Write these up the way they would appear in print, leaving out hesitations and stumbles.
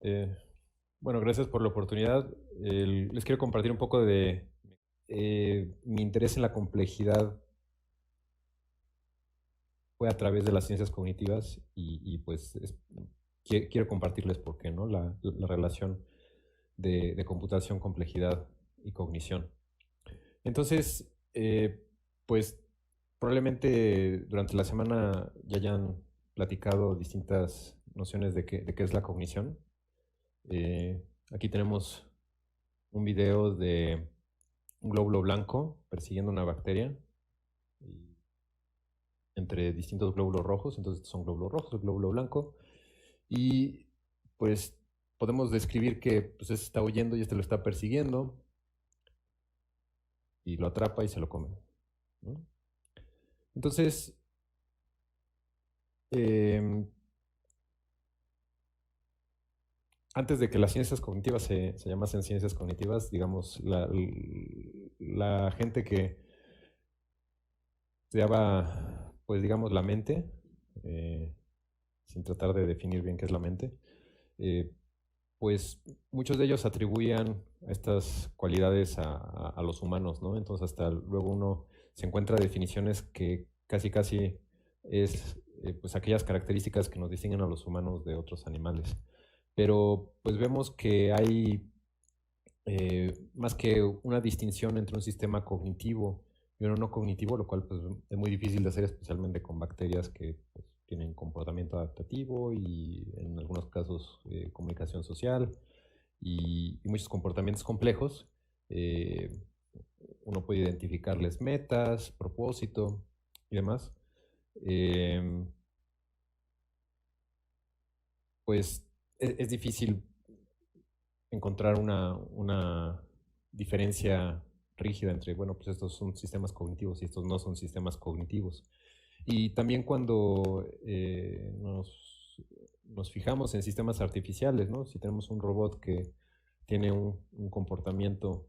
Eh, bueno, gracias por la oportunidad. Les quiero compartir un poco de mi interés en la complejidad fue a través de las ciencias cognitivas pues quiero compartirles por qué, ¿no? La relación de computación, complejidad y cognición. Entonces, pues probablemente durante la semana ya hayan platicado distintas nociones de qué es la cognición. Aquí tenemos un video de un glóbulo blanco persiguiendo una bacteria y entre distintos glóbulos rojos. Entonces estos son glóbulos rojos, el glóbulo blanco. Y pues podemos describir que pues, este está huyendo y este lo está persiguiendo y lo atrapa y se lo come, ¿no? Entonces, eh, antes de que las ciencias cognitivas se llamasen ciencias cognitivas, digamos, la gente que estudiaba, pues digamos, la mente, eh, sin tratar de definir bien qué es la mente, eh, pues muchos de ellos atribuían estas cualidades a los humanos, ¿no? Entonces hasta luego uno se encuentra definiciones que casi es pues aquellas características que nos distinguen a los humanos de otros animales. Pero pues vemos que hay más que una distinción entre un sistema cognitivo y uno no cognitivo, lo cual pues, es muy difícil de hacer, especialmente con bacterias que pues, tienen comportamiento adaptativo y en algunos casos comunicación social y muchos comportamientos complejos. Eh, Uno puede identificarles metas, propósito y demás. Eh, pues es difícil encontrar una diferencia rígida entre, bueno, pues estos son sistemas cognitivos y estos no son sistemas cognitivos. Y también cuando nos fijamos en sistemas artificiales, ¿no? Si tenemos un robot que tiene un comportamiento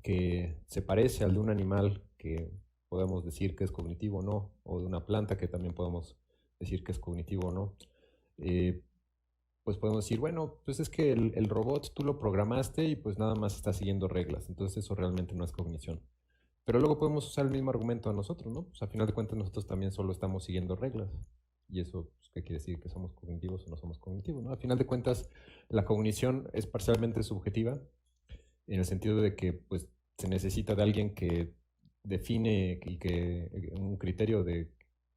que se parece al de un animal que podemos decir que es cognitivo o no, o de una planta que también podemos decir que es cognitivo o no, eh, pues podemos decir, bueno, pues es que el robot tú lo programaste y pues nada más está siguiendo reglas, entonces eso realmente no es cognición. Pero luego podemos usar el mismo argumento a nosotros, ¿no? Pues a final de cuentas nosotros también solo estamos siguiendo reglas. Y eso, pues, ¿qué quiere decir? ¿Que somos cognitivos o no somos cognitivos? ¿No? A final de cuentas, la cognición es parcialmente subjetiva, en el sentido de que pues, se necesita de alguien que define y que un criterio de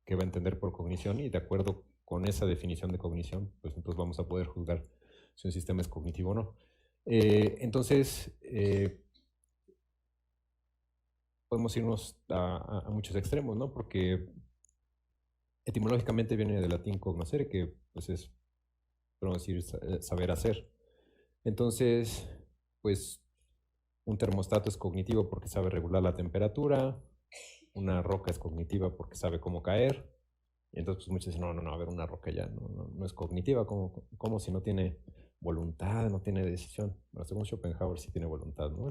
que va a entender por cognición y de acuerdo con esa definición de cognición, pues entonces vamos a poder juzgar si un sistema es cognitivo o no. Entonces, podemos irnos a muchos extremos, ¿no? Porque etimológicamente viene del latín cognoscere, que pues es, podemos decir, saber hacer. Entonces, pues un termostato es cognitivo porque sabe regular la temperatura, una roca es cognitiva porque sabe cómo caer. Y entonces pues muchos dicen, no, a ver, una roca ya no es cognitiva, como si no tiene voluntad, no tiene decisión. Bueno, según Schopenhauer sí tiene voluntad, ¿no?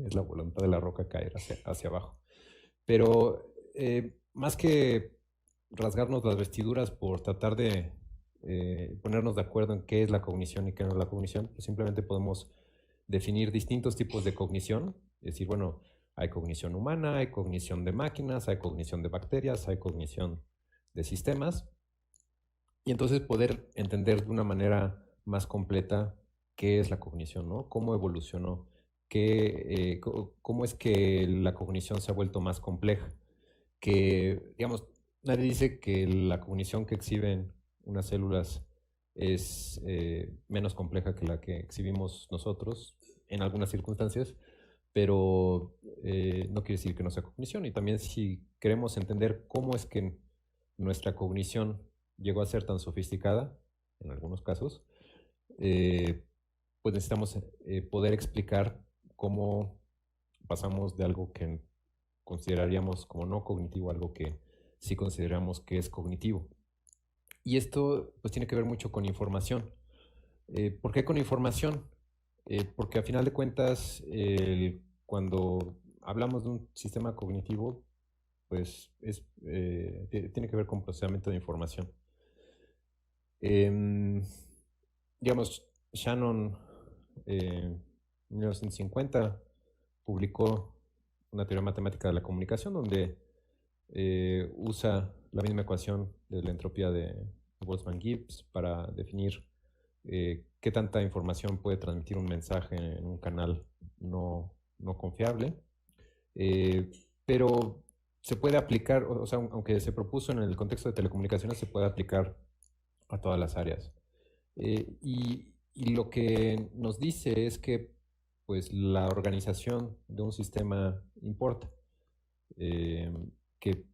Es la voluntad de la roca caer hacia abajo. Pero más que rasgarnos las vestiduras por tratar de ponernos de acuerdo en qué es la cognición y qué no es la cognición, pues simplemente podemos definir distintos tipos de cognición. Es decir, bueno, hay cognición humana, hay cognición de máquinas, hay cognición de bacterias, hay cognición de sistemas. Y entonces poder entender de una manera más completa qué es la cognición, ¿no? Cómo evolucionó, cómo es que la cognición se ha vuelto más compleja. Que, digamos, nadie dice que la cognición que exhiben unas células es menos compleja que la que exhibimos nosotros en algunas circunstancias, pero no quiere decir que no sea cognición. Y también si queremos entender cómo es que nuestra cognición llegó a ser tan sofisticada, en algunos casos, eh, pues necesitamos poder explicar cómo pasamos de algo que consideraríamos como no cognitivo a algo que sí consideramos que es cognitivo. Y esto pues tiene que ver mucho con información. ¿Por qué con información? Porque a final de cuentas, cuando hablamos de un sistema cognitivo, pues tiene que ver con procesamiento de información. Em, digamos, Shannon, en 1950, publicó una teoría matemática de la comunicación donde usa la misma ecuación de la entropía de Boltzmann-Gibbs para definir qué tanta información puede transmitir un mensaje en un canal no confiable. Pero se puede aplicar, o sea, aunque se propuso en el contexto de telecomunicaciones, se puede aplicar a todas las áreas. Y lo que nos dice es que pues, la organización de un sistema importa, eh, que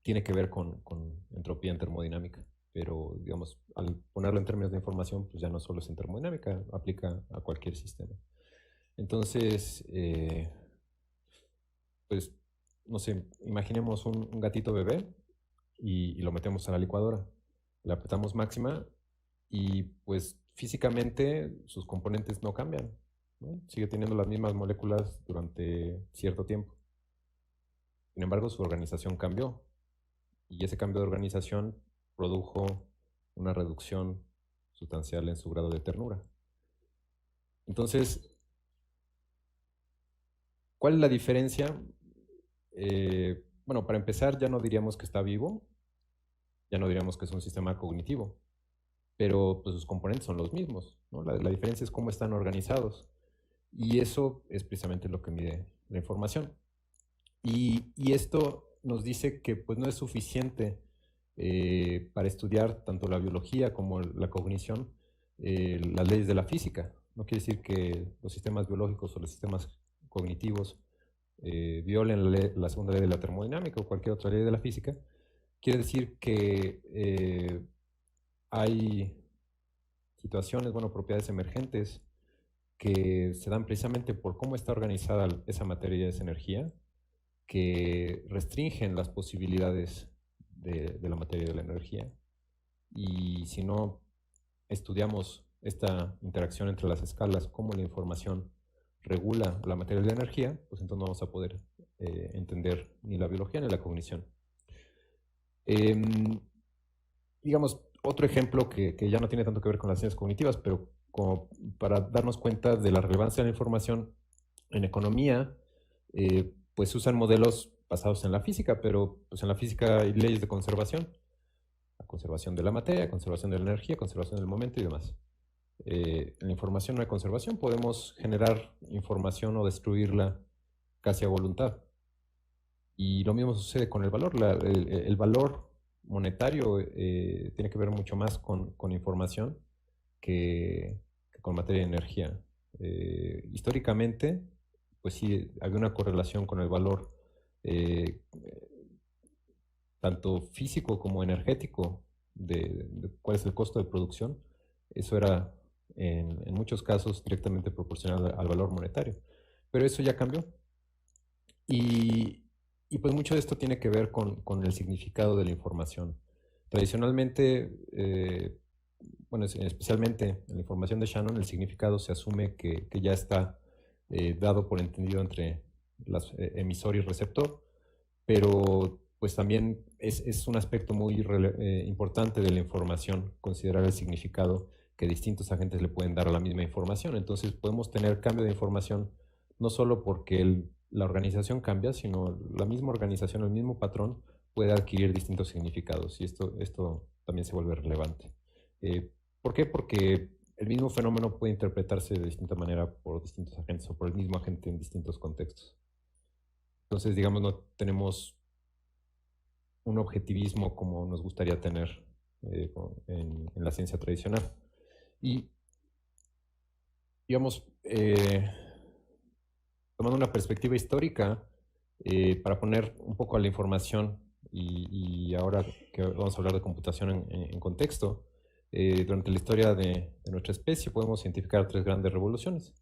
tiene que ver con entropía en termodinámica. Pero, digamos, al ponerlo en términos de información, pues ya no solo es en termodinámica, aplica a cualquier sistema. Entonces, pues, no sé, imaginemos un gatito bebé y lo metemos a la licuadora. Le apretamos máxima y pues físicamente sus componentes no cambian, ¿no? Sigue teniendo las mismas moléculas durante cierto tiempo. Sin embargo, su organización cambió y ese cambio de organización produjo una reducción sustancial en su grado de ternura. Entonces, ¿cuál es la diferencia? Bueno, para empezar, ya no diríamos que está vivo, ya no diríamos que es un sistema cognitivo, pero pues sus componentes son los mismos, ¿no? La diferencia es cómo están organizados. Y eso es precisamente lo que mide la información. Y esto nos dice que pues, no es suficiente para estudiar tanto la biología como la cognición, las leyes de la física. No quiere decir que los sistemas biológicos o los sistemas cognitivos violen la segunda ley de la termodinámica o cualquier otra ley de la física. Quiere decir que hay situaciones, bueno, propiedades emergentes que se dan precisamente por cómo está organizada esa materia y esa energía, que restringen las posibilidades de la materia y de la energía. Y si no estudiamos esta interacción entre las escalas, cómo la información regula la materia y la energía, pues entonces no vamos a poder entender ni la biología ni la cognición. Digamos, otro ejemplo que ya no tiene tanto que ver con las ciencias cognitivas, pero como para darnos cuenta de la relevancia de la información en economía, pues usan modelos basados en la física, pero pues en la física hay leyes de conservación. La conservación de la materia, conservación de la energía, conservación del momento y demás. En la información no hay conservación, podemos generar información o destruirla casi a voluntad. Y lo mismo sucede con el valor. El valor monetario tiene que ver mucho más con información que con materia y energía. Históricamente, pues sí, había una correlación con el valor tanto físico como energético de cuál es el costo de producción. Eso era en muchos casos directamente proporcional al valor monetario. Pero eso ya cambió. Y, y pues mucho de esto tiene que ver con el significado de la información. Tradicionalmente, bueno, especialmente en la información de Shannon, el significado se asume que ya está dado por entendido entre las, emisor y receptor, pero pues también es un aspecto muy importante de la información, considerar el significado que distintos agentes le pueden dar a la misma información. Entonces podemos tener cambio de información no solo porque la organización cambia, sino la misma organización, el mismo patrón puede adquirir distintos significados y esto también se vuelve relevante. ¿Por qué? Porque el mismo fenómeno puede interpretarse de distinta manera por distintos agentes o por el mismo agente en distintos contextos. Entonces, digamos, no tenemos un objetivismo como nos gustaría tener en la ciencia tradicional. Y, digamos, tomando una perspectiva histórica, para poner un poco a la información y ahora que vamos a hablar de computación en contexto, durante la historia de nuestra especie podemos identificar tres grandes revoluciones.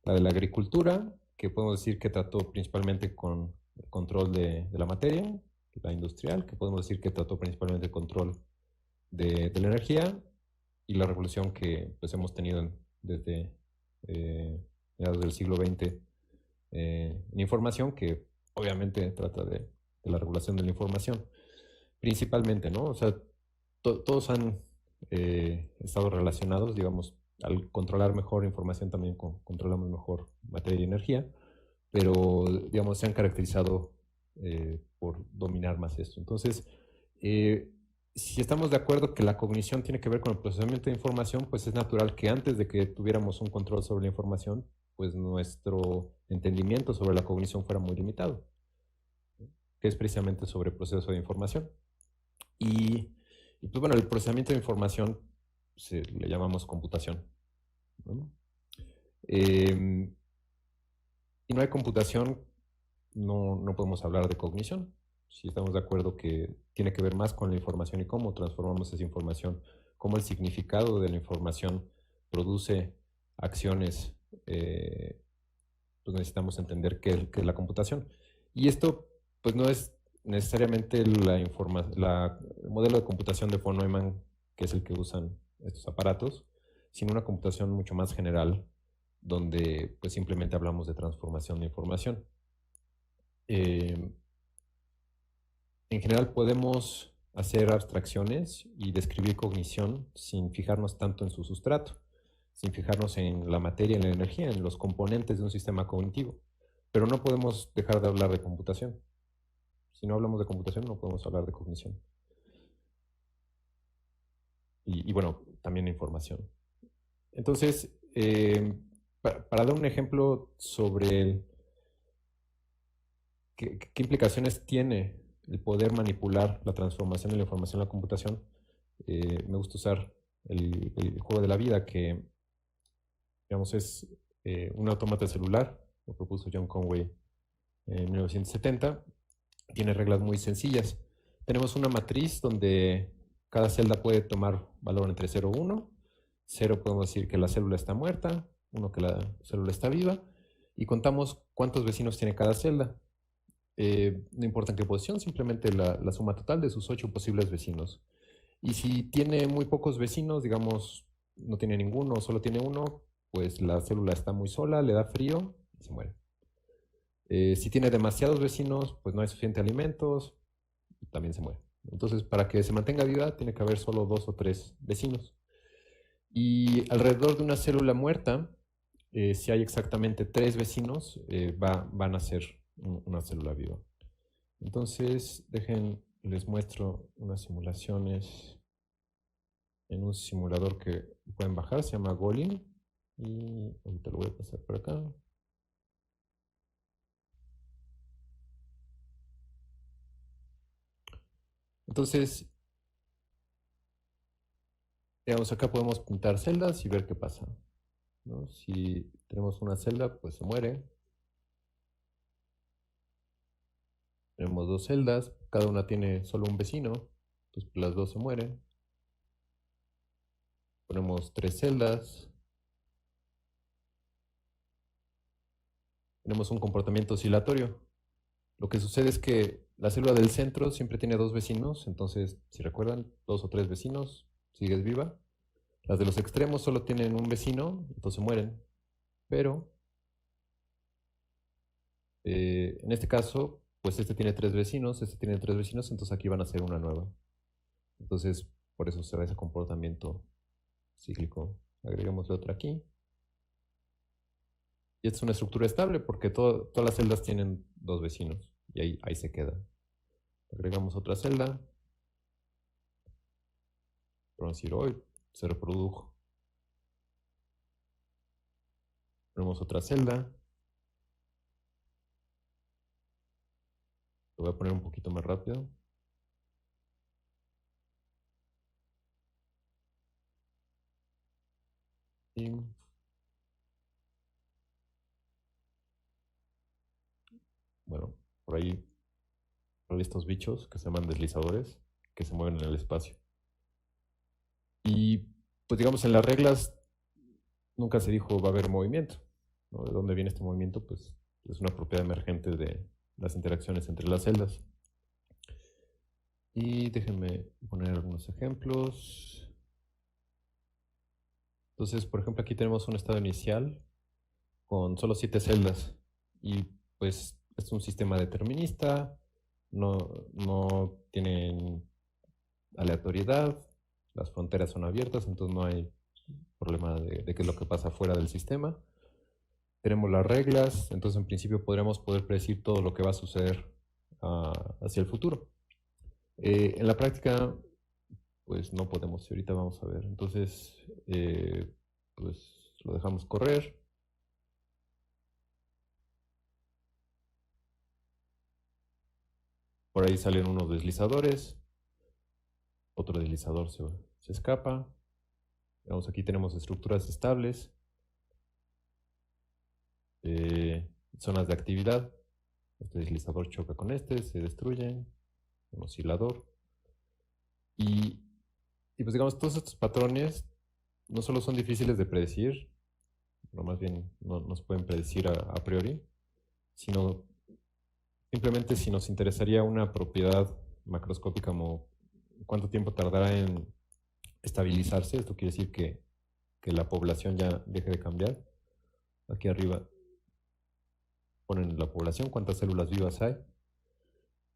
La de la agricultura, que podemos decir que trató principalmente con el control de la materia, la industrial, que podemos decir que trató principalmente el control de la energía, y la revolución que pues, hemos tenido desde mediados del siglo XX en información, que obviamente trata de la regulación de la información, principalmente, ¿no? O sea, todos han estado relacionados, digamos, al controlar mejor información también controlamos mejor materia y energía, pero digamos se han caracterizado por dominar más esto. Entonces, si estamos de acuerdo que la cognición tiene que ver con el procesamiento de información, pues es natural que antes de que tuviéramos un control sobre la información, pues nuestro entendimiento sobre la cognición fuera muy limitado, que es precisamente sobre el proceso de información. Y pues bueno, el procesamiento de información le llamamos computación, ¿no? Y no hay computación, no podemos hablar de cognición. Si estamos de acuerdo que tiene que ver más con la información y cómo transformamos esa información, cómo el significado de la información produce acciones, pues necesitamos entender qué es la computación. Y esto pues no es necesariamente el modelo de computación de von Neumann, que es el que usan estos aparatos, sino una computación mucho más general, donde pues simplemente hablamos de transformación de información. En general podemos hacer abstracciones y describir cognición sin fijarnos tanto en su sustrato, sin fijarnos en la materia, en la energía, en los componentes de un sistema cognitivo. Pero no podemos dejar de hablar de computación. Si no hablamos de computación, no podemos hablar de cognición. Y bueno, también de información. Entonces, para dar un ejemplo sobre qué implicaciones tiene el poder manipular la transformación de la información en la computación, me gusta usar el juego de la vida, que digamos es un autómata celular, lo propuso John Conway en 1970. Tiene reglas muy sencillas. Tenemos una matriz donde cada celda puede tomar valor entre 0 y 1. 0 podemos decir que la célula está muerta, 1 que la célula está viva, y contamos cuántos vecinos tiene cada celda. No importa en qué posición, simplemente la suma total de sus 8 posibles vecinos. Y si tiene muy pocos vecinos, digamos, no tiene ninguno, solo tiene uno, pues la célula está muy sola, le da frío y se muere. Si tiene demasiados vecinos, pues no hay suficientes alimentos y también se muere. Entonces, para que se mantenga viva, tiene que haber solo 2 o 3 vecinos. Y alrededor de una célula muerta, si hay exactamente 3 vecinos, van a ser una célula viva. Entonces, les muestro unas simulaciones en un simulador que pueden bajar, se llama Golem. Y ahorita lo voy a pasar por acá. Entonces, digamos, acá podemos pintar celdas y ver qué pasa, ¿no? Si tenemos una celda, pues se muere. Tenemos 2 celdas, cada una tiene solo un vecino, pues las 2 se mueren. Ponemos 3 celdas. Tenemos un comportamiento oscilatorio. Lo que sucede es que la célula del centro siempre tiene 2 vecinos, entonces, si recuerdan, 2 o 3 vecinos, sigues viva. Las de los extremos solo tienen un vecino, entonces mueren. Pero, en este caso, pues este tiene 3 vecinos, este tiene 3 vecinos, entonces aquí van a ser una nueva. Entonces, por eso se da ese comportamiento cíclico. Agreguémosle otra aquí. Y esta es una estructura estable porque todas las celdas tienen 2 vecinos. Y ahí se queda. Agregamos otra celda. Vamos a decir, hoy se reprodujo. Ponemos otra celda. Lo voy a poner un poquito más rápido. Y bueno, por ahí hay estos bichos que se llaman deslizadores que se mueven en el espacio. Y pues digamos en las reglas nunca se dijo va a haber movimiento, ¿no? ¿De dónde viene este movimiento? Pues es una propiedad emergente de las interacciones entre las celdas. Y déjenme poner algunos ejemplos. Entonces, por ejemplo, aquí tenemos un estado inicial con solo 7 celdas. Y pues es un sistema determinista, no tienen aleatoriedad, las fronteras son abiertas, entonces no hay problema de qué es lo que pasa fuera del sistema. Tenemos las reglas, entonces en principio podríamos poder predecir todo lo que va a suceder hacia el futuro. En la práctica, pues no podemos, y ahorita vamos a ver. Entonces, pues lo dejamos correr. Por ahí salen unos deslizadores, otro deslizador se escapa. Vamos, aquí tenemos estructuras estables, zonas de actividad. Este deslizador choca con este, se destruyen, un oscilador. Y pues digamos, todos estos patrones no solo son difíciles de predecir, no más bien no nos pueden predecir a priori, sino simplemente si nos interesaría una propiedad macroscópica como cuánto tiempo tardará en estabilizarse, esto quiere decir que la población ya deje de cambiar. Aquí arriba ponen la población, cuántas células vivas hay.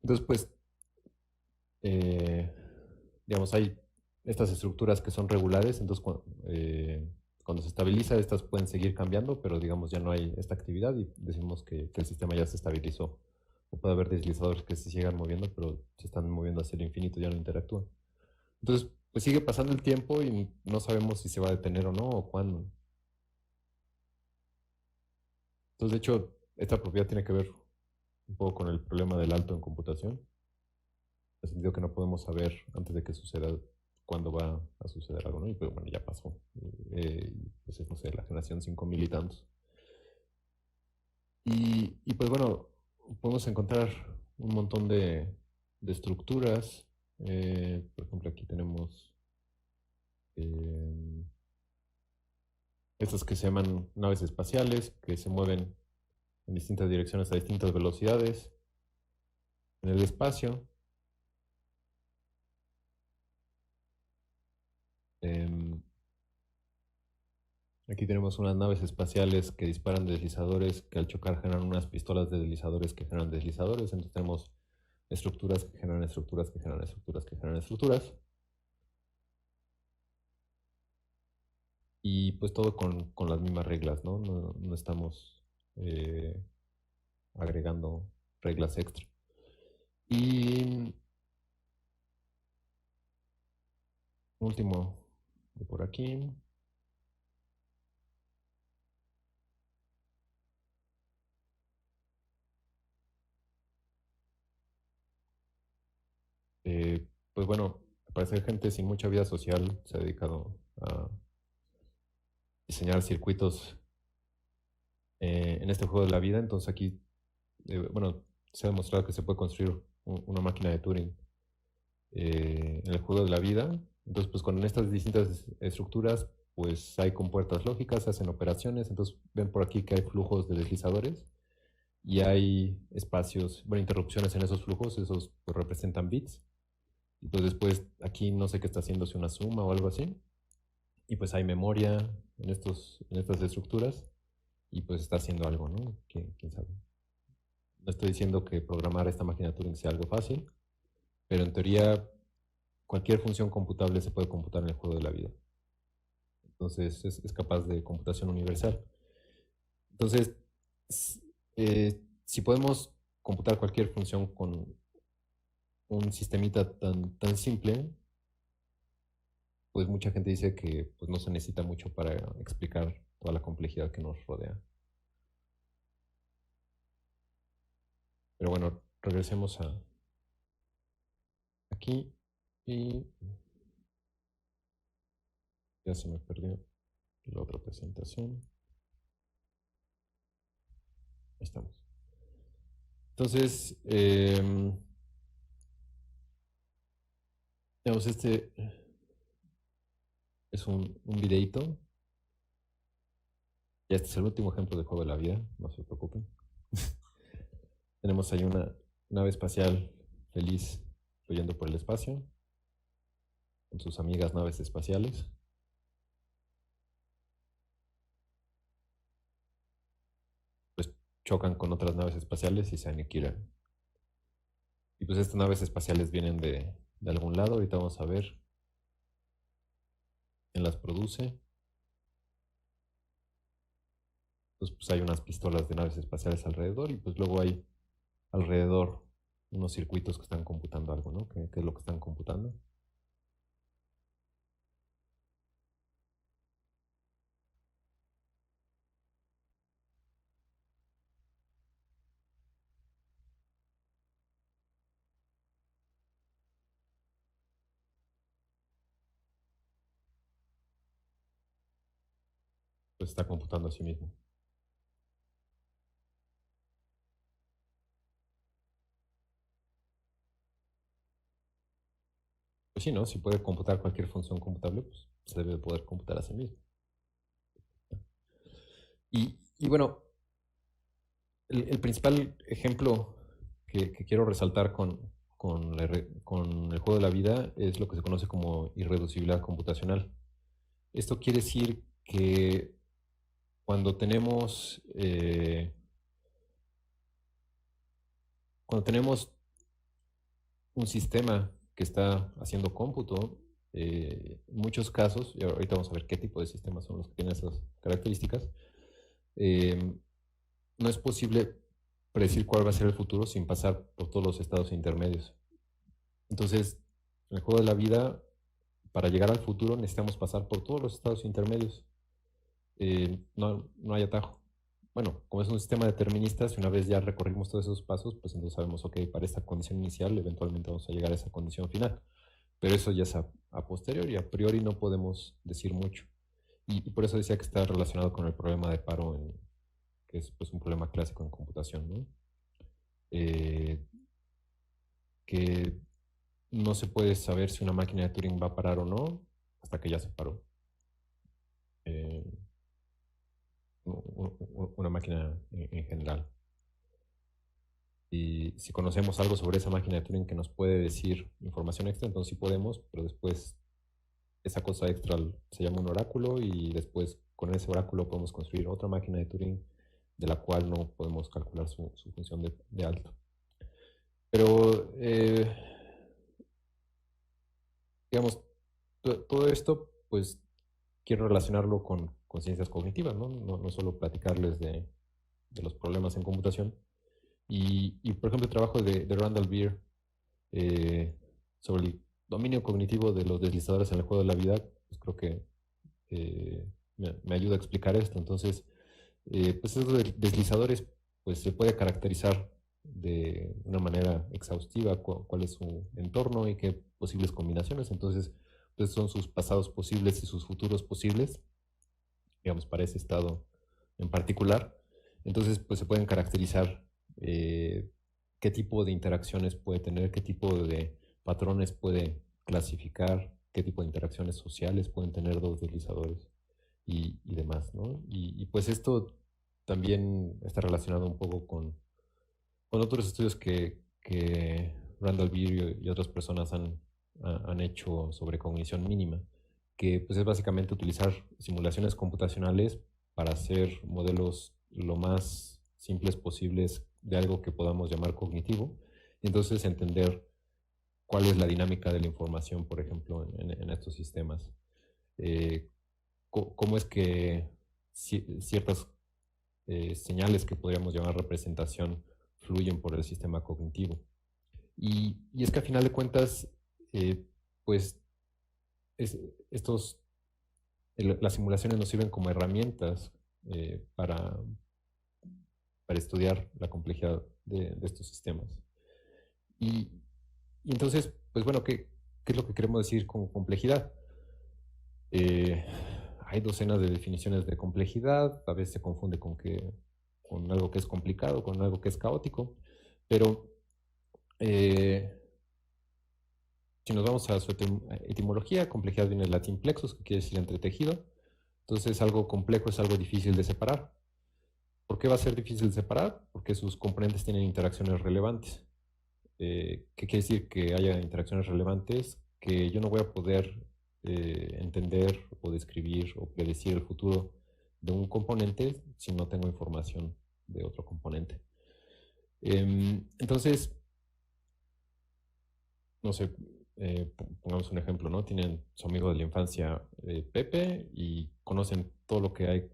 Entonces, pues, digamos, hay estas estructuras que son regulares, entonces cuando se estabiliza, estas pueden seguir cambiando, pero digamos ya no hay esta actividad y decimos que el sistema ya se estabilizó. O puede haber deslizadores que se sigan moviendo, pero se están moviendo hacia el infinito, ya no interactúan. Entonces, pues sigue pasando el tiempo y no sabemos si se va a detener o no, o cuándo. Entonces, de hecho, esta propiedad tiene que ver un poco con el problema del alto en computación, en el sentido que no podemos saber antes de que suceda cuándo va a suceder algo, ¿no? Y pues bueno, ya pasó. Pues es, no sé, la generación 5000 y tantos. Y pues bueno, podemos encontrar un montón de estructuras. Por ejemplo, aquí tenemos eh, estas que se llaman naves espaciales, que se mueven en distintas direcciones a distintas velocidades en el espacio. Aquí tenemos unas naves espaciales que disparan deslizadores que al chocar generan unas pistolas de deslizadores que generan deslizadores. Entonces tenemos estructuras que generan estructuras que generan estructuras que generan estructuras. Y pues todo con las mismas reglas, ¿no? No estamos agregando reglas extra. Y último de por aquí. Pues bueno, al parecer gente sin mucha vida social se ha dedicado a diseñar circuitos en este juego de la vida. Entonces aquí, bueno, se ha demostrado que se puede construir una máquina de Turing en el juego de la vida. Entonces, pues con estas distintas estructuras, pues hay compuertas lógicas, se hacen operaciones. Entonces, ven por aquí que hay flujos de deslizadores y hay espacios, bueno, interrupciones en esos flujos, esos pues, representan bits. Y pues después aquí no sé qué está haciendo, si una suma o algo así. Y pues hay memoria en estas estructuras y pues está haciendo algo, ¿no? ¿Quién sabe? No estoy diciendo que programar esta máquina de Turing sea algo fácil, pero en teoría cualquier función computable se puede computar en el juego de la vida. Entonces es capaz de computación universal. Entonces, si podemos computar cualquier función con un sistemita tan simple, pues mucha gente dice que pues, no se necesita mucho para explicar toda la complejidad que nos rodea. Pero bueno, regresemos a aquí y ya se me perdió la otra presentación. Ahí estamos. Entonces, digamos, este es un videito. Ya este es el último ejemplo de juego de la vida, no se preocupen. Tenemos ahí una nave espacial feliz fluyendo por el espacio con sus amigas naves espaciales. Pues chocan con otras naves espaciales y se aniquilan. Y pues estas naves espaciales vienen de algún lado, ahorita vamos a ver quién las produce. Entonces, pues hay unas pistolas de naves espaciales alrededor y pues luego hay alrededor unos circuitos que están computando algo, ¿no? ¿Qué es lo que están computando? Pues está computando a sí mismo. Pues sí, ¿no? Si puede computar cualquier función computable, pues se debe poder computar a sí mismo. Y bueno, el principal ejemplo que quiero resaltar con el juego de la vida es lo que se conoce como irreducibilidad computacional. Esto quiere decir que cuando cuando tenemos un sistema que está haciendo cómputo, en muchos casos, y ahorita vamos a ver qué tipo de sistemas son los que tienen esas características, eh, no es posible predecir cuál va a ser el futuro sin pasar por todos los estados intermedios. Entonces, en el juego de la vida, para llegar al futuro necesitamos pasar por todos los estados intermedios. No hay atajo. Bueno, como es un sistema determinista, si una vez ya recorrimos todos esos pasos, pues entonces sabemos, ok, para esta condición inicial, eventualmente vamos a llegar a esa condición final. Pero eso ya es a posteriori, a priori no podemos decir mucho. Y por eso decía que está relacionado con el problema de paro, que es pues, un problema clásico en computación, ¿no? Eh, que no se puede saber si una máquina de Turing va a parar o no hasta que ya se paró. Eh, una máquina en general. Y si conocemos algo sobre esa máquina de Turing que nos puede decir información extra, entonces sí podemos, pero después esa cosa extra se llama un oráculo y después con ese oráculo podemos construir otra máquina de Turing de la cual no podemos calcular su función de alto. Pero, digamos, todo esto, pues quiero relacionarlo con ciencias cognitivas, ¿no? No solo platicarles de los problemas en computación. Por ejemplo, el trabajo de Randall Beer eh, sobre el dominio cognitivo de los deslizadores en el juego de la vida, pues creo que me ayuda a explicar esto. Entonces, pues esos deslizadores, pues se puede caracterizar de una manera exhaustiva cuál es su entorno y qué posibles combinaciones. Entonces, pues son sus pasados posibles y sus futuros posibles, digamos, para ese estado en particular. Entonces, pues se pueden caracterizar eh, qué tipo de interacciones puede tener, qué tipo de patrones puede clasificar, qué tipo de interacciones sociales pueden tener dos deslizadores y demás, ¿no? Pues esto también está relacionado un poco con otros estudios que Randall Beer y otras personas han hecho sobre cognición mínima, que pues es básicamente utilizar simulaciones computacionales para hacer modelos lo más simples posibles de algo que podamos llamar cognitivo, y entonces entender cuál es la dinámica de la información, por ejemplo, en estos sistemas. Eh, Cómo es que ciertas señales que podríamos llamar representación fluyen por el sistema cognitivo. Y es que a final de cuentas, eh, pues es- estos, las simulaciones nos sirven como herramientas para estudiar la complejidad de estos sistemas. Y, y entonces, pues bueno, ¿qué es lo que queremos decir con complejidad? Eh, Hay docenas de definiciones de complejidad, a veces se confunde con algo que es complicado, con algo que es caótico, pero eh, si nos vamos a su etimología, complejidad viene del latín plexus, que quiere decir entretejido. Entonces, algo complejo es algo difícil de separar. ¿Por qué va a ser difícil de separar? Porque sus componentes tienen interacciones relevantes. ¿Qué quiere decir que haya interacciones relevantes? Que yo no voy a poder entender o describir o predecir el futuro de un componente si no tengo información de otro componente. Entonces, no sé, pongamos un ejemplo, ¿no? Tienen su amigo de la infancia, Pepe, y conocen todo lo que hay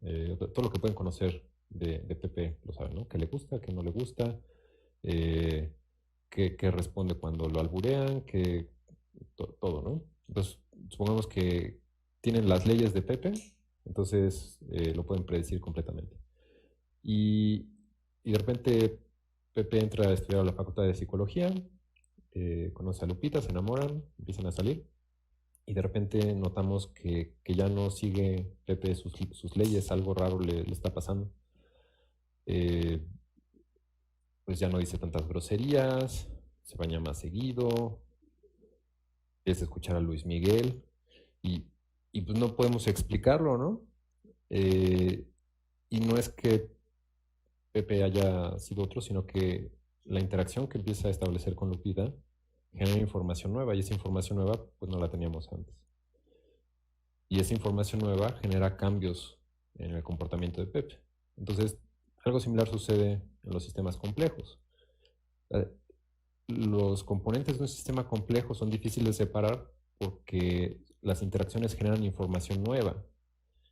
todo lo que pueden conocer de PP lo saben, ¿no? ¿Qué le gusta, qué no le gusta? Eh, qué responde cuando lo alburean, todo, ¿no? Entonces, supongamos que tienen las leyes de Pepe, entonces lo pueden predecir completamente. Y, y de repente Pepe entra a estudiar a la Facultad de Psicología, conoce a Lupita, se enamoran, empiezan a salir, y de repente notamos que ya no sigue Pepe sus leyes, algo raro le está pasando. Eh, pues ya no dice tantas groserías, se baña más seguido, empieza a escuchar a Luis Miguel y, y pues no podemos explicarlo, ¿no? Eh, y no es que Pepe haya sido otro, sino que la interacción que empieza a establecer con Lupita genera información nueva y esa información nueva pues no la teníamos antes. Y esa información nueva genera cambios en el comportamiento de Pepe. Entonces, algo similar sucede en los sistemas complejos. Los componentes de un sistema complejo son difíciles de separar porque las interacciones generan información nueva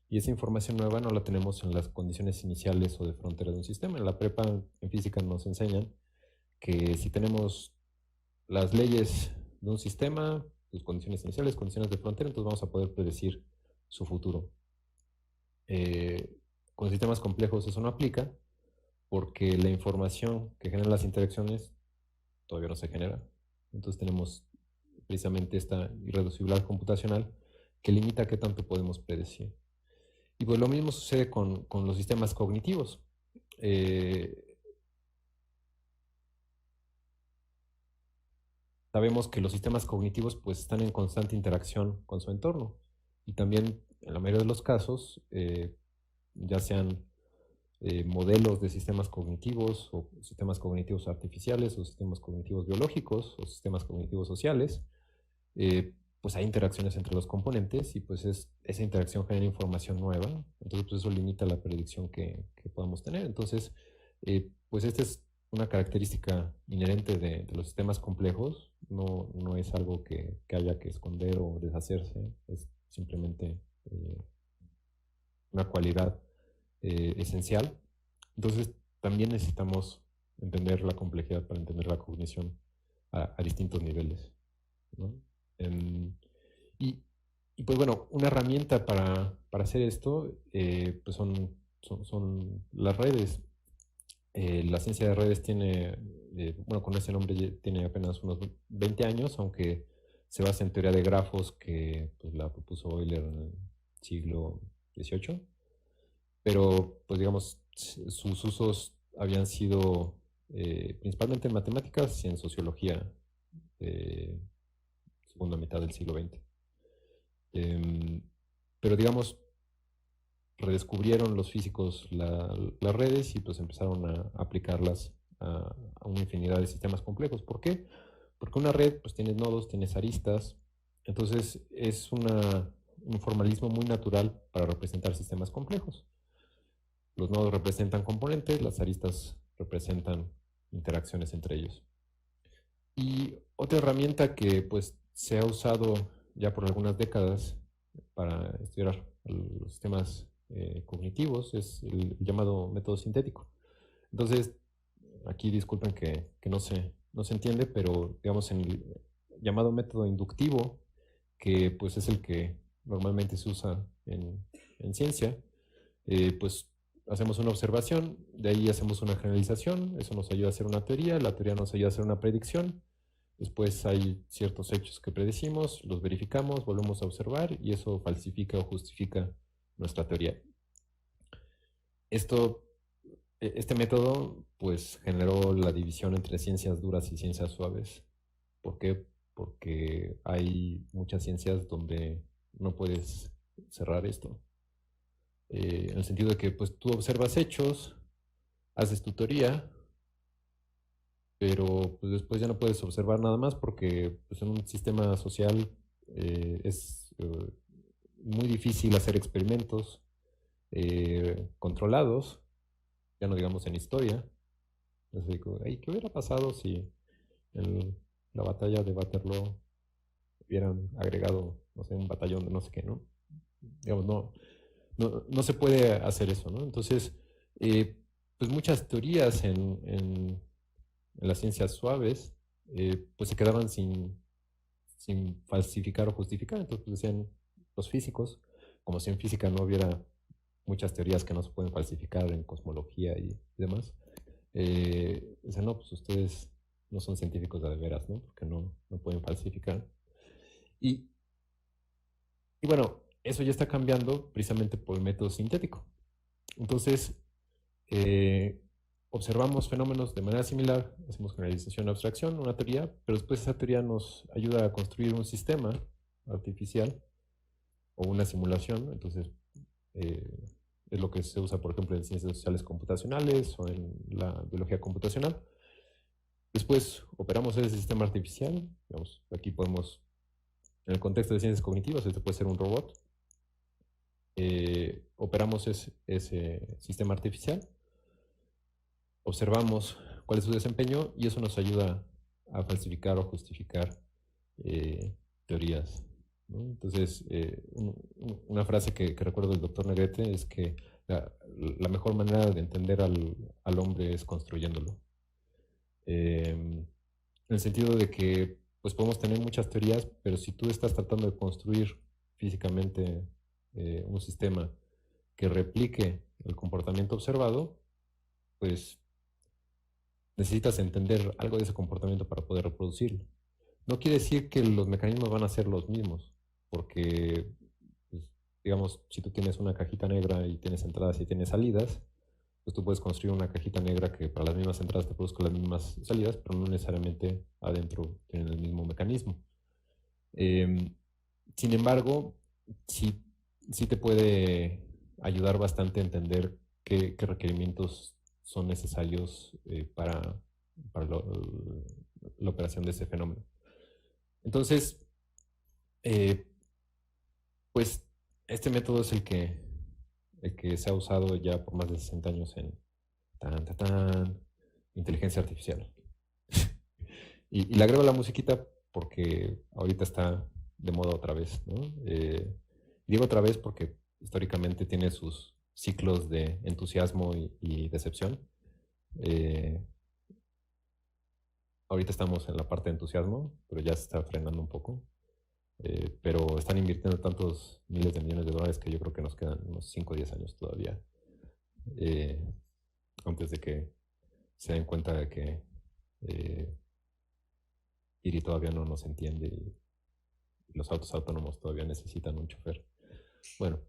y esa información nueva no la tenemos en las condiciones iniciales o de frontera de un sistema. En la prepa en física nos enseñan que si tenemos las leyes de un sistema, sus condiciones iniciales, condiciones de frontera, entonces vamos a poder predecir su futuro. Con sistemas complejos eso no aplica porque la información que generan las interacciones todavía no se genera. Entonces tenemos precisamente esta irreducibilidad computacional que limita qué tanto podemos predecir. Y pues lo mismo sucede con los sistemas cognitivos. Sabemos que los sistemas cognitivos pues están en constante interacción con su entorno y también en la mayoría de los casos, ya sean modelos de sistemas cognitivos o sistemas cognitivos artificiales o sistemas cognitivos biológicos o sistemas cognitivos sociales, pues hay interacciones entre los componentes y pues esa interacción genera información nueva, entonces pues eso limita la predicción que podamos tener. Entonces, pues esta es una característica inherente de los sistemas complejos, no es algo que haya que esconder o deshacerse, es simplemente una cualidad esencial. Entonces, también necesitamos entender la complejidad para entender la cognición a distintos niveles, ¿no? Em, y, y, pues bueno, una herramienta para hacer esto pues son las redes. La ciencia de redes tiene, bueno, con ese nombre tiene apenas unos 20 años, aunque se basa en teoría de grafos que pues, la propuso Euler en el siglo XVIII. Pero, pues digamos, sus usos habían sido principalmente en matemáticas y en sociología, eh, segunda mitad del siglo XX. Pero digamos, redescubrieron los físicos las redes y pues empezaron a aplicarlas a una infinidad de sistemas complejos. ¿Por qué? Porque una red pues tiene nodos, tiene aristas, entonces es un formalismo muy natural para representar sistemas complejos. Los nodos representan componentes, las aristas representan interacciones entre ellos. Y otra herramienta que pues se ha usado ya por algunas décadas para estudiar los sistemas cognitivos es el llamado método sintético. Entonces, aquí disculpen que no se entiende, pero digamos en el llamado método inductivo, que pues es el que normalmente se usa en ciencia, pues hacemos una observación, de ahí hacemos una generalización, eso nos ayuda a hacer una teoría, la teoría nos ayuda a hacer una predicción, después hay ciertos hechos que predecimos, los verificamos, volvemos a observar y eso falsifica o justifica nuestra teoría. Este método pues generó la división entre ciencias duras y ciencias suaves. ¿Por qué? Porque hay muchas ciencias donde no puedes cerrar esto. En el sentido de que pues tú observas hechos, haces tu teoría, pero pues después ya no puedes observar nada más porque pues, en un sistema social es muy difícil hacer experimentos controlados, ya no digamos en historia. Entonces digo, ¿qué hubiera pasado si en la batalla de Waterloo hubieran agregado, no sé, un batallón de no sé qué, ¿no? Digamos, no se puede hacer eso, ¿no? Entonces, pues muchas teorías en las ciencias suaves, pues se quedaban sin falsificar o justificar. Entonces, pues decían los físicos, como si en física no hubiera muchas teorías que no se pueden falsificar en cosmología y demás. Dicen, no, pues ustedes no son científicos de veras, ¿no? Porque no pueden falsificar. Y, y bueno, eso ya está cambiando precisamente por el método sintético. Entonces, eh, observamos fenómenos de manera similar, hacemos generalización, abstracción, una teoría, pero después esa teoría nos ayuda a construir un sistema artificial o una simulación. Entonces, es lo que se usa, por ejemplo, en ciencias sociales computacionales o en la biología computacional. Después operamos ese sistema artificial, digamos, aquí podemos, en el contexto de ciencias cognitivas, este puede ser un robot. Operamos ese sistema artificial, observamos cuál es su desempeño y eso nos ayuda a falsificar o justificar teorías, ¿no? Entonces, una frase que recuerdo del doctor Negrete es que la mejor manera de entender al hombre es construyéndolo. En el sentido de que pues podemos tener muchas teorías, pero si tú estás tratando de construir físicamente un sistema que replique el comportamiento observado, pues necesitas entender algo de ese comportamiento para poder reproducirlo. No quiere decir que los mecanismos van a ser los mismos, porque, pues, digamos, si tú tienes una cajita negra y tienes entradas y tienes salidas, pues tú puedes construir una cajita negra que para las mismas entradas te produzca las mismas salidas, pero no necesariamente adentro tienen el mismo mecanismo. Sin embargo, sí, sí te puede ayudar bastante a entender qué requerimientos son necesarios para la operación de ese fenómeno. Entonces, pues este método es el que se ha usado ya por más de 60 años en inteligencia artificial. Y le agrego la musiquita porque ahorita está de moda otra vez, ¿no? Digo otra vez porque históricamente tiene sus ciclos de entusiasmo y decepción. Ahorita estamos en la parte de entusiasmo, pero ya se está frenando un poco. Pero están invirtiendo tantos miles de millones de dólares que yo creo que nos quedan unos 5 o 10 años todavía antes de que se den cuenta de que Siri todavía no nos entiende y los autos autónomos todavía necesitan un chofer. Bueno,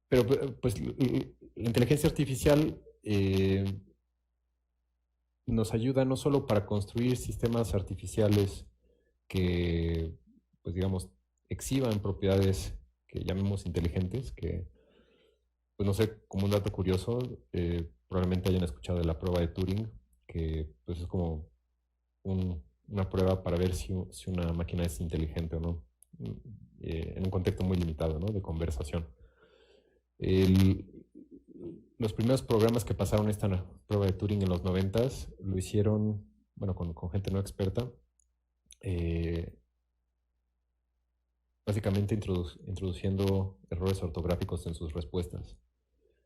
pero pues la inteligencia artificial nos ayuda no solo para construir sistemas artificiales que, pues digamos, exhiban propiedades que llamemos inteligentes, que, pues no sé, como un dato curioso, probablemente hayan escuchado de la prueba de Turing, que pues es como una prueba para ver si una máquina es inteligente o no, en un contexto muy limitado, ¿no? De conversación. Los primeros programas que pasaron esta prueba de Turing en los 90s lo hicieron, bueno, con gente no experta, básicamente introduciendo errores ortográficos en sus respuestas.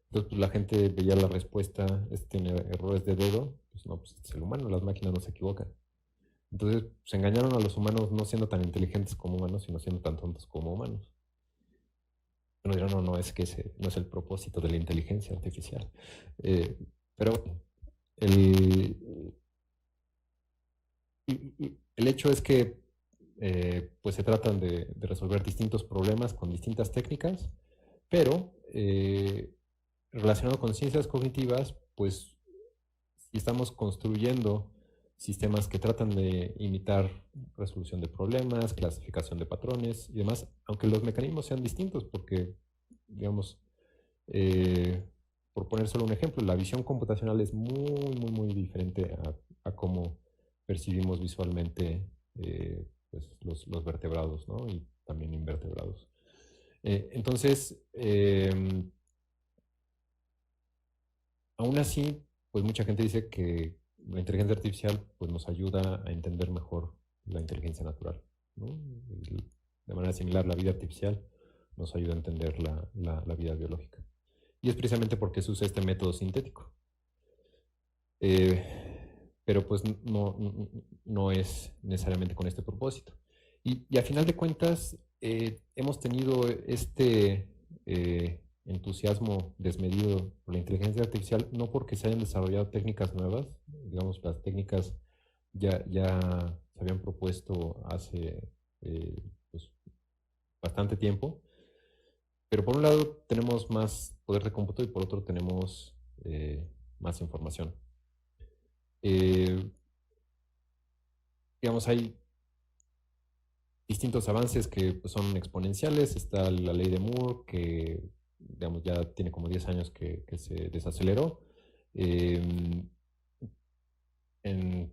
Entonces, pues, la gente veía la respuesta, tiene errores de dedo, pues no, pues es el humano, las máquinas no se equivocan. Entonces, se engañaron a los humanos no siendo tan inteligentes como humanos, sino siendo tan tontos como humanos. Bueno, dirán, no, es que ese no es el propósito de la inteligencia artificial. Pero el, el hecho es que pues se tratan de resolver distintos problemas con distintas técnicas, pero relacionado con ciencias cognitivas, pues si estamos construyendo sistemas que tratan de imitar resolución de problemas, clasificación de patrones y demás, aunque los mecanismos sean distintos, porque, digamos, por poner solo un ejemplo, la visión computacional es muy diferente a cómo percibimos visualmente pues los vertebrados, ¿no? Y también invertebrados. Entonces, aún así, pues mucha gente dice que la inteligencia artificial pues, nos ayuda a entender mejor la inteligencia natural, ¿no? De manera similar, la vida artificial nos ayuda a entender la vida biológica. Y es precisamente porque se usa este método sintético. Pero pues no es necesariamente con este propósito. Y a final de cuentas, hemos tenido este entusiasmo desmedido por la inteligencia artificial, no porque se hayan desarrollado técnicas nuevas, digamos, las técnicas ya se habían propuesto hace pues, bastante tiempo, pero por un lado tenemos más poder de cómputo y por otro tenemos más información. Eh, digamos, hay distintos avances que pues, son exponenciales. Está la ley de Moore, que digamos, ya tiene como 10 años que se desaceleró, eh, en,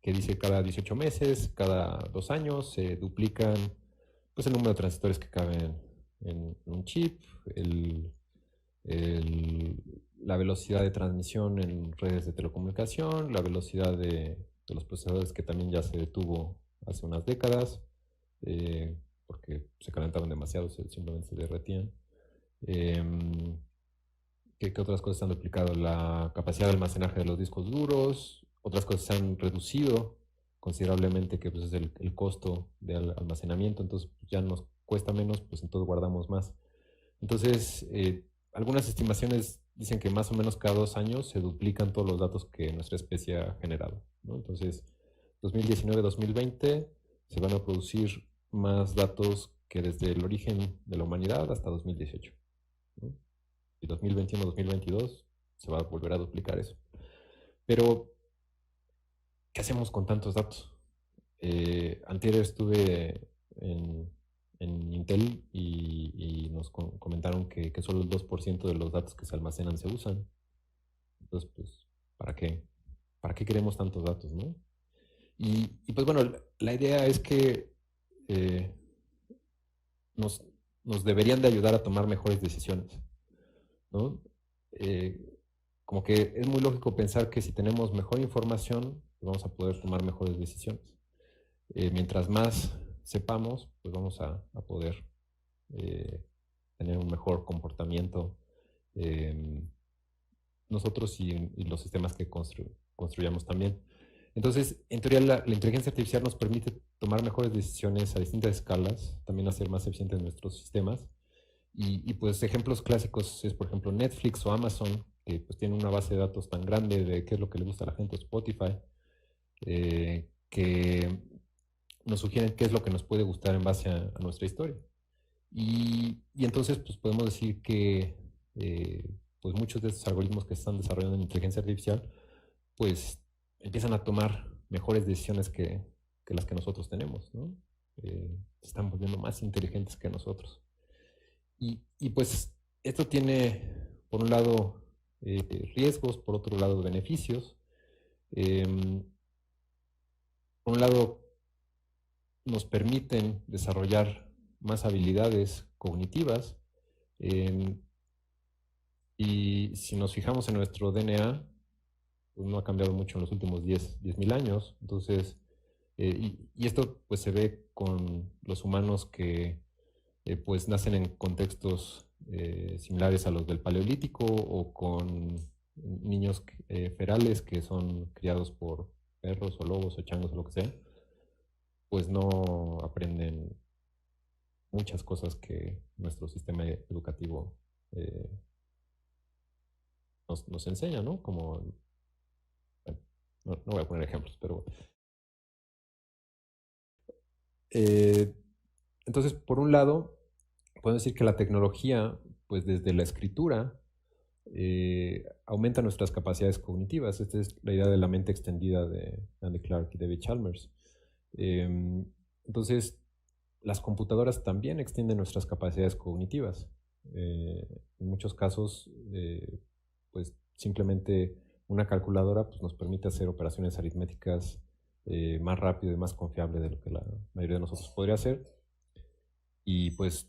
que dice cada 18 meses, cada 2 años, se duplican pues, el número de transistores que caben en un chip, el, la velocidad de transmisión en redes de telecomunicación, la velocidad de los procesadores que también ya se detuvo hace unas décadas, eh, porque se calentaban demasiado, simplemente se derretían. Eh, ¿qué otras cosas se han duplicado? La capacidad de almacenaje de los discos duros, otras cosas se han reducido considerablemente, que pues, es el costo de almacenamiento, entonces pues, ya nos cuesta menos, pues entonces guardamos más. Entonces, algunas estimaciones dicen que más o menos cada 2 años se duplican todos los datos que nuestra especie ha generado, ¿no? Entonces, 2019-2020 se van a producir más datos que desde el origen de la humanidad hasta 2018, ¿no? Y 2021-2022 se va a volver a duplicar eso. Pero, ¿qué hacemos con tantos datos? Antier estuve en Intel y nos comentaron que solo el 2% de los datos que se almacenan se usan. Entonces, pues, ¿para qué? ¿Para qué queremos tantos datos, no? Y pues bueno, la idea es que eh, nos, nos deberían de ayudar a tomar mejores decisiones, ¿no? Eh, como que es muy lógico pensar que si tenemos mejor información, pues vamos a poder tomar mejores decisiones. Mientras más sepamos, pues vamos a poder eh, tener un mejor comportamiento eh, nosotros y los sistemas que construyamos también. Entonces, en teoría, la inteligencia artificial nos permite tomar mejores decisiones a distintas escalas, también hacer más eficientes nuestros sistemas. Pues ejemplos clásicos es, por ejemplo, Netflix o Amazon, que pues tienen una base de datos tan grande de qué es lo que le gusta a la gente, o Spotify, que nos sugieren qué es lo que nos puede gustar en base a nuestra historia. Y entonces pues podemos decir que pues muchos de estos algoritmos que se están desarrollando en inteligencia artificial pues empiezan a tomar mejores decisiones que las que nosotros tenemos, ¿no? Se están volviendo más inteligentes que nosotros. Pues esto tiene por un lado riesgos, por otro lado beneficios. Em, por un lado nos permiten desarrollar más habilidades cognitivas. Y si nos fijamos en nuestro DNA, pues no ha cambiado mucho en los últimos 10.000 años. Entonces, y esto pues se ve con los humanos que pues nacen en contextos similares a los del Paleolítico o con niños ferales que son criados por perros o lobos o changos o lo que sea, pues no aprenden muchas cosas que nuestro sistema educativo eh, nos enseña, ¿no? Como, bueno, no voy a poner ejemplos, pero eh, entonces, por un lado, podemos decir que la tecnología, pues desde la escritura, aumenta nuestras capacidades cognitivas. Esta es la idea de la mente extendida de Andy Clark y David Chalmers. Entonces, las computadoras también extienden nuestras capacidades cognitivas. En muchos casos, pues simplemente una calculadora pues, nos permite hacer operaciones aritméticas más rápido y más confiable de lo que la mayoría de nosotros podría hacer. Y pues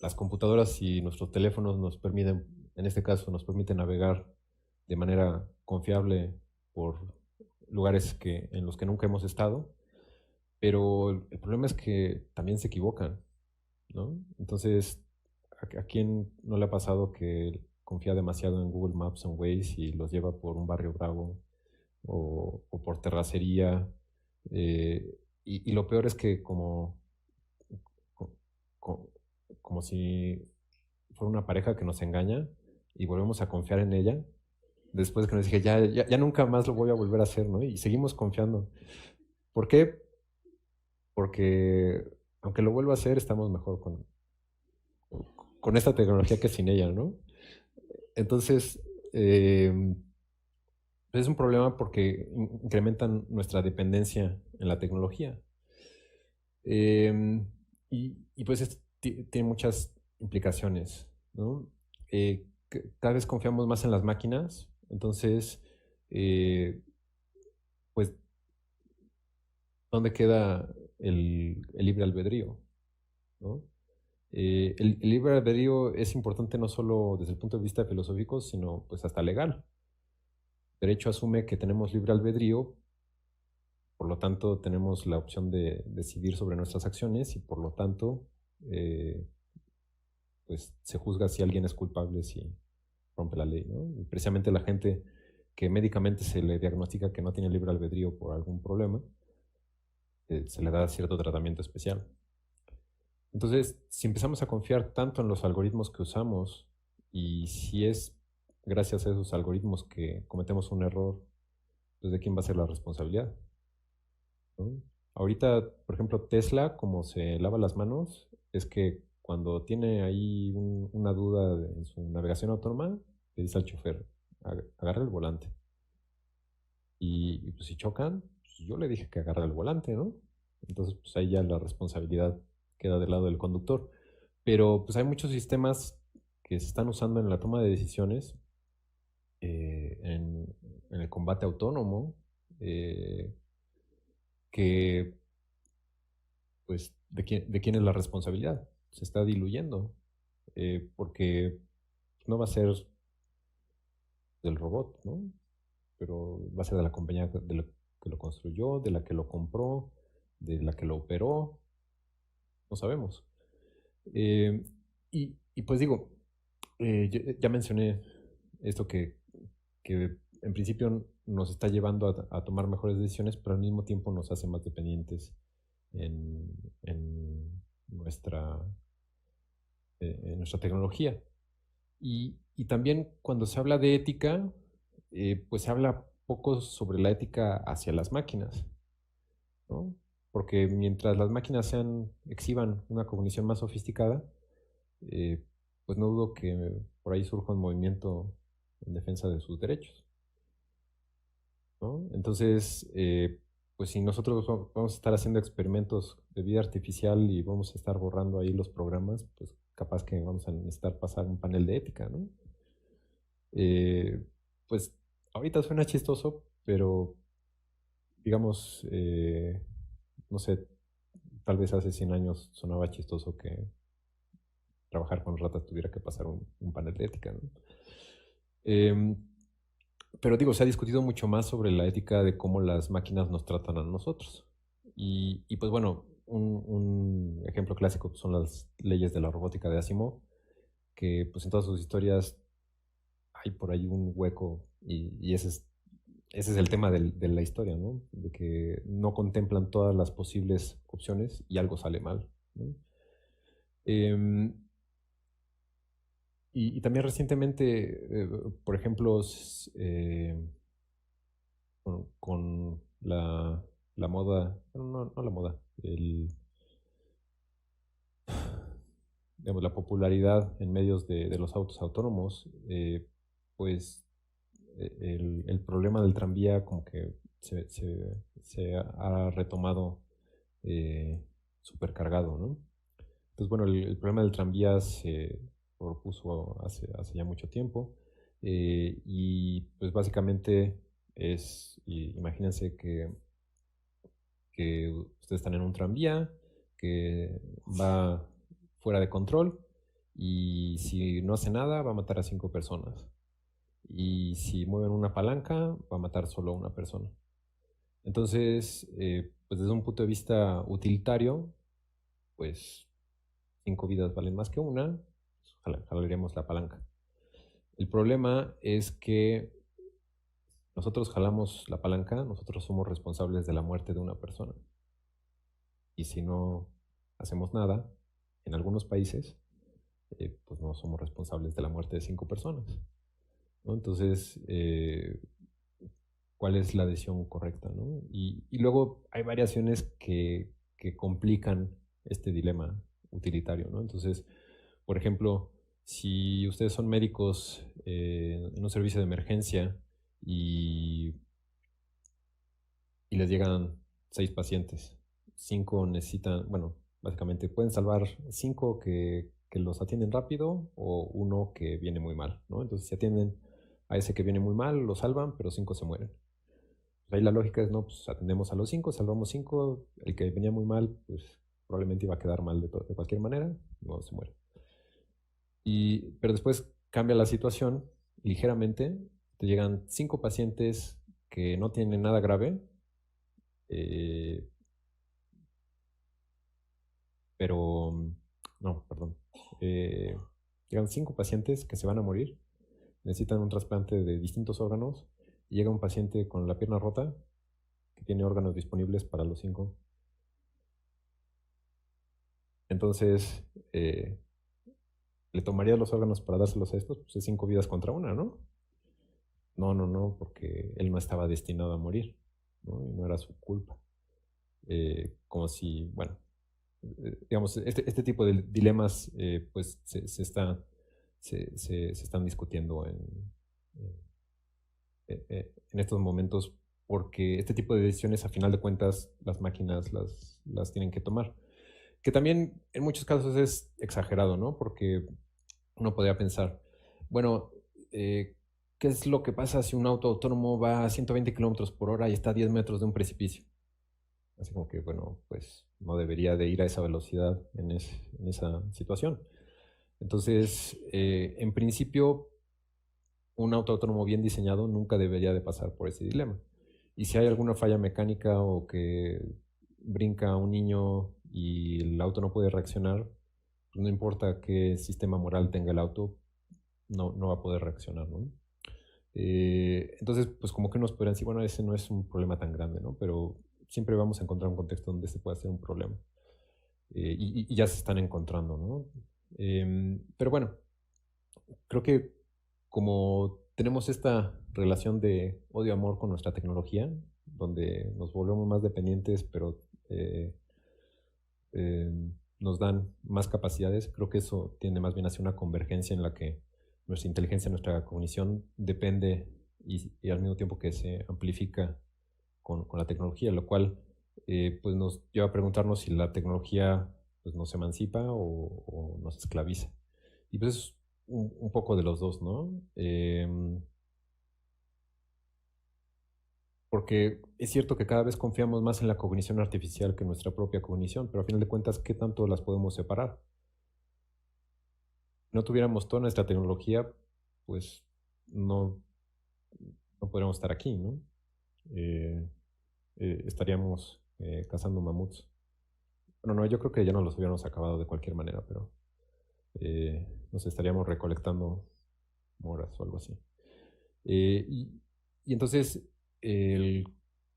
las computadoras y nuestros teléfonos nos permiten, en este caso, nos permiten navegar de manera confiable por lugares en los que nunca hemos estado, pero el problema es que también se equivocan. ¿no? Entonces, ¿a quién no le ha pasado que confía demasiado en Google Maps o en Waze y los lleva por un barrio bravo o por terracería? Y lo peor es que co- co- como si fuera una pareja que nos engaña y volvemos a confiar en ella, después que nos dije, ya nunca más lo voy a volver a hacer, ¿no? Y seguimos confiando. ¿Por qué? Porque aunque lo vuelva a hacer, estamos mejor con esta tecnología que sin ella, ¿no? Entonces, eh, es un problema porque incrementan nuestra dependencia en la tecnología. Eh, y pues tiene muchas implicaciones, ¿no? Cada vez confiamos más en las máquinas, entonces, eh, pues, ¿dónde queda el libre albedrío? ¿No? El libre albedrío es importante no solo desde el punto de vista filosófico, sino pues hasta legal. Derecho asume que tenemos libre albedrío, por lo tanto tenemos la opción de decidir sobre nuestras acciones y por lo tanto eh, pues se juzga si alguien es culpable si rompe la ley, ¿no? Y precisamente la gente que médicamente se le diagnostica que no tiene libre albedrío por algún problema, se le da cierto tratamiento especial. Entonces, si empezamos a confiar tanto en los algoritmos que usamos y si es gracias a esos algoritmos que cometemos un error, pues ¿de quién va a ser la responsabilidad? ¿No? Ahorita, por ejemplo, Tesla, como se lava las manos, es que cuando tiene ahí una duda en su navegación autónoma, le dice al chofer, agarra el volante. Y, pues si chocan, pues yo le dije que agarra el volante, ¿no? Entonces, pues ahí ya la responsabilidad queda del lado del conductor. Pero pues hay muchos sistemas que se están usando en la toma de decisiones, en el combate autónomo, eh, que pues de quién es la responsabilidad. Se está diluyendo, porque no va a ser del robot, ¿no? Pero va a ser de la compañía que lo construyó, de la que lo compró, de la que lo operó, no sabemos. Y pues digo, ya mencioné esto que en principio nos está llevando a tomar mejores decisiones, pero al mismo tiempo nos hace más dependientes en nuestra, en nuestra tecnología. Y también cuando se habla de ética, pues se habla poco sobre la ética hacia las máquinas, ¿no? Porque mientras las máquinas exhiban una cognición más sofisticada, eh, pues no dudo que por ahí surja un movimiento en defensa de sus derechos, ¿no? Entonces, pues si nosotros vamos a estar haciendo experimentos de vida artificial y vamos a estar borrando ahí los programas, pues capaz que vamos a necesitar pasar un panel de ética, ¿no? Eh, pues ahorita suena chistoso, pero digamos, no sé, tal vez hace 100 años sonaba chistoso que trabajar con ratas tuviera que pasar un panel de ética, ¿no? Em, pero digo, se ha discutido mucho más sobre la ética de cómo las máquinas nos tratan a nosotros. Y pues bueno, un ejemplo clásico son las leyes de la robótica de Asimov, que pues en todas sus historias hay por ahí un hueco y ese es el tema de la historia, ¿no? De que no contemplan todas las posibles opciones y algo sale mal, ¿no? Em, y también recientemente, por ejemplo, con la moda, bueno, no la moda, digamos, la popularidad en medios de los autos autónomos, pues el problema del tranvía como que se ha retomado, eh, supercargado, ¿no? Entonces, bueno, el problema del tranvía se propuso hace ya mucho tiempo, y pues básicamente imagínense que ustedes están en un tranvía que va fuera de control y si no hace nada va a matar a 5 personas. Y si mueven una palanca va a matar solo a una persona. Entonces, pues desde un punto de vista utilitario, pues 5 vidas valen más que una, jalaríamos la palanca. El problema es que nosotros jalamos la palanca, nosotros somos responsables de la muerte de una persona. Y si no hacemos nada, en algunos países, pues no somos responsables de la muerte de 5 personas, ¿no? Entonces, ¿cuál es la decisión correcta, ¿no? Y luego hay variaciones que complican este dilema utilitario, ¿no? Entonces, por ejemplo, si ustedes son médicos en un servicio de emergencia y les llegan 6 pacientes, 5 necesitan, bueno, básicamente pueden salvar 5 que los atienden rápido o uno que viene muy mal, ¿no? Entonces, si atienden a ese que viene muy mal, lo salvan, pero 5 se mueren. Pues ahí la lógica es, no, pues atendemos a los 5, salvamos 5, el que venía muy mal, pues probablemente iba a quedar mal de cualquier manera, no se muere. Pero después cambia la situación ligeramente, te llegan 5 pacientes que no tienen nada grave, eh, pero, no, perdón, eh, llegan 5 pacientes que se van a morir, necesitan un trasplante de distintos órganos, y llega un paciente con la pierna rota que tiene órganos disponibles para los 5. Entonces, ¿le tomaría los órganos para dárselos a estos? Pues es 5 vidas contra una, ¿no? No, porque él no estaba destinado a morir, ¿no? Y no era su culpa. Como si, bueno, digamos, este tipo de dilemas, pues se están discutiendo en estos momentos, porque este tipo de decisiones, a final de cuentas, las máquinas las tienen que tomar. Que también en muchos casos es exagerado, ¿no? Porque uno podría pensar, bueno, ¿qué es lo que pasa si un auto autónomo va a 120 kilómetros por hora y está a 10 metros de un precipicio? Así como que, bueno, pues no debería de ir a esa velocidad en esa situación. Entonces, en principio, un auto autónomo bien diseñado nunca debería de pasar por ese dilema. Y si hay alguna falla mecánica o que brinca un niño y el auto no puede reaccionar, pues no importa qué sistema moral tenga el auto, no va a poder reaccionar, ¿no? Entonces, pues como que nos podrían decir, bueno, ese no es un problema tan grande, ¿no? Pero siempre vamos a encontrar un contexto donde se pueda hacer un problema. Y ya se están encontrando, ¿no? Pero bueno, creo que como tenemos esta relación de odio-amor con nuestra tecnología, donde nos volvemos más dependientes, pero eh, eh, nos dan más capacidades, creo que eso tiende más bien hacia una convergencia en la que nuestra inteligencia, nuestra cognición depende y al mismo tiempo que se amplifica con la tecnología, lo cual pues nos lleva a preguntarnos si la tecnología pues, nos emancipa o nos esclaviza. Y pues es un poco de los dos, ¿no? Porque es cierto que cada vez confiamos más en la cognición artificial que en nuestra propia cognición, pero a final de cuentas, ¿qué tanto las podemos separar? Si no tuviéramos toda nuestra tecnología, pues no, no podríamos estar aquí, ¿no? Eh, estaríamos cazando mamuts. Bueno, no, yo creo que ya no los hubiéramos acabado de cualquier manera, pero nos estaríamos recolectando moras o algo así. Eh, y, y entonces, el-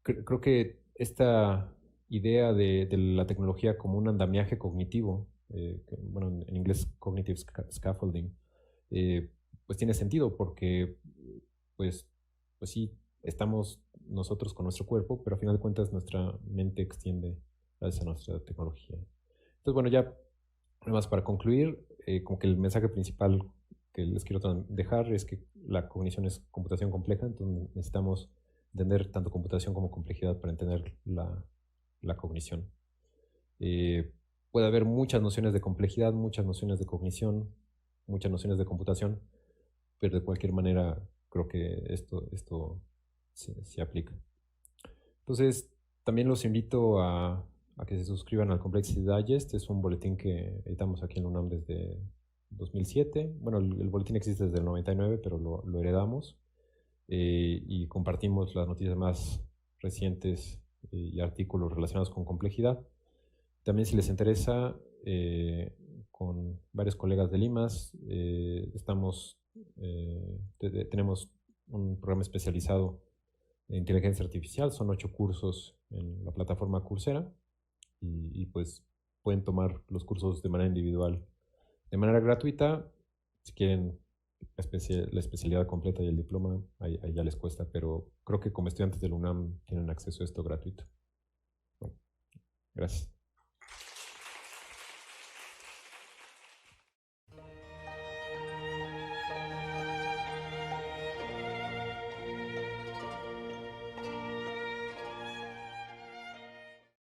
creo que esta idea de la tecnología como un andamiaje cognitivo, bueno, en inglés cognitive scaffolding, eh, pues tiene sentido porque, pues, pues sí, estamos nosotros con nuestro cuerpo, pero a final de cuentas nuestra mente extiende gracias a nuestra tecnología. Entonces, bueno, ya además para concluir, como que el mensaje principal que les quiero dejar es que la cognición es computación compleja, entonces necesitamos entender tanto computación como complejidad para entender la cognición. Puede haber muchas nociones de complejidad, muchas nociones de cognición, muchas nociones de computación, pero de cualquier manera creo que esto se aplica. Entonces, también los invito a que se suscriban al Complexity Digest. Es un boletín que editamos aquí en la UNAM desde 2007. Bueno, el boletín existe desde el 99, pero lo heredamos y compartimos las noticias más recientes y artículos relacionados con complejidad. También si les interesa, con varios colegas de Limas. Tenemos un programa especializado en inteligencia artificial. Son 8 cursos en la plataforma Coursera y pues pueden tomar los cursos de manera individual, de manera gratuita. Si quieren la especialidad completa y el diploma, ahí ya les cuesta, pero creo que como estudiantes del UNAM tienen acceso a esto gratuito. Bueno, gracias.